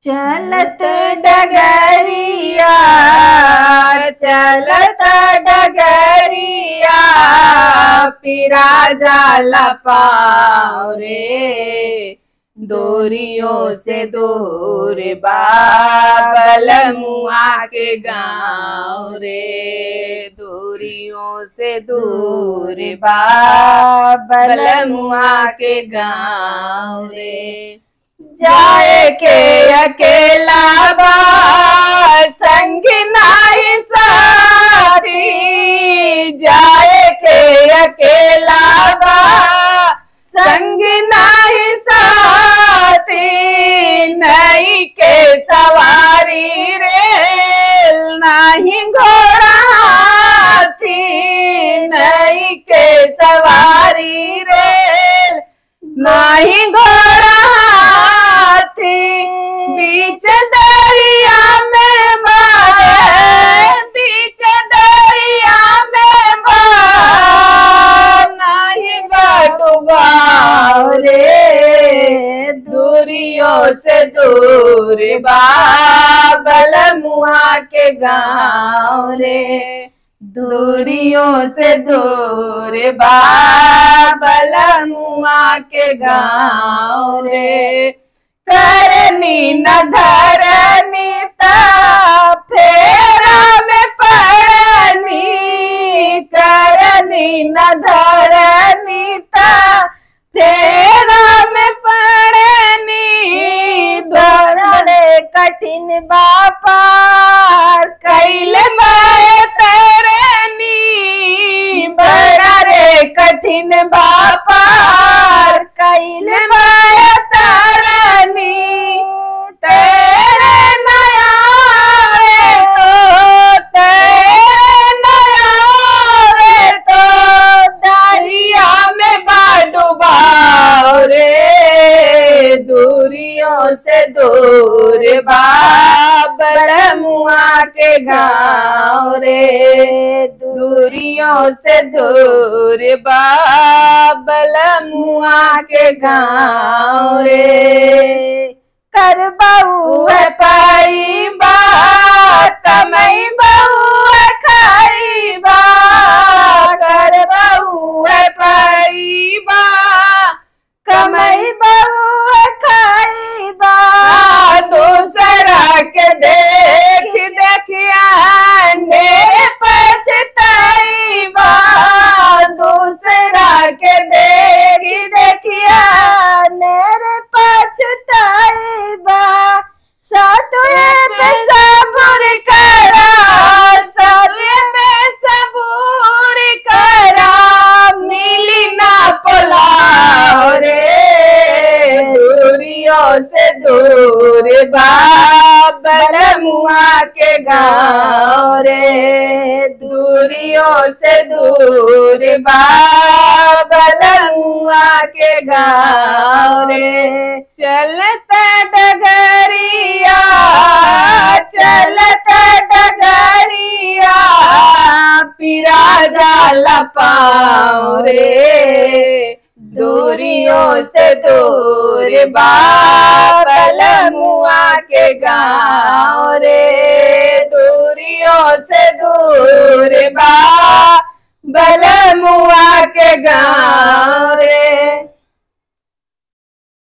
चलत डगरिया चलत डगरिया पिरा जाला पाँव रे, दूरियों से दूर बाबल मुआ के गाँव रे, दूरियों से दूर बाबल मुआ के गाँव रे। जाए के अकेला बा संग नाई साथी, जाए के अकेला बा संग नाई साथी, नई के सवारी रेल नहीं घोड़ा हाथी, नई के सवारी रेल नहीं घोड़ा हाथी, बीच दरिया में मारे, बीच दरिया में मार नहीं डुबाओ रे, दूरियों से दूर बाबल मुआ के गाँव रे, दूरियों से दूर बाबल मुआ के गाँव रे। करनी न धरनी ता फेरा में पड़नी, करनी न धरनी ता फेरा में पड़नी, धरने कठिन बापार कैल बाए तरनी, बड़ा रे कठिन बापार कैल बाए तरनी, तेरे नया रे तो, तेरे नया रे तो दरिया में डुबाओ रे, दूरियों से दूर बाबल मुआ के गाँव रे, दूरियों से दूर बाबल मुआ के गाँव रे। कर बहू है पाई बा कमई बहू है खाई बा, कर बहू है पाई बा कमई बहू है खाई बा, दूसरा के देख देखिया मेरे पछताई बा, दूसरा के देख देखिया मेरे पछताई बा, सातुए पे सबूर करा, सातुए पे सबूर करा, मिली ना पुलाव रे, दूरियों से दूर बाबल मुआ के गाँव रे, दूरियों से दूर बाबल मुआ के गाँव रे। चलता डगरिया चलता डगरिया पिरा जाला पाँव रे, दूरियों से दूर बाबल मुआ के गाँव रे, दूरियों से दूर बाबल मुआ के गाँव रे।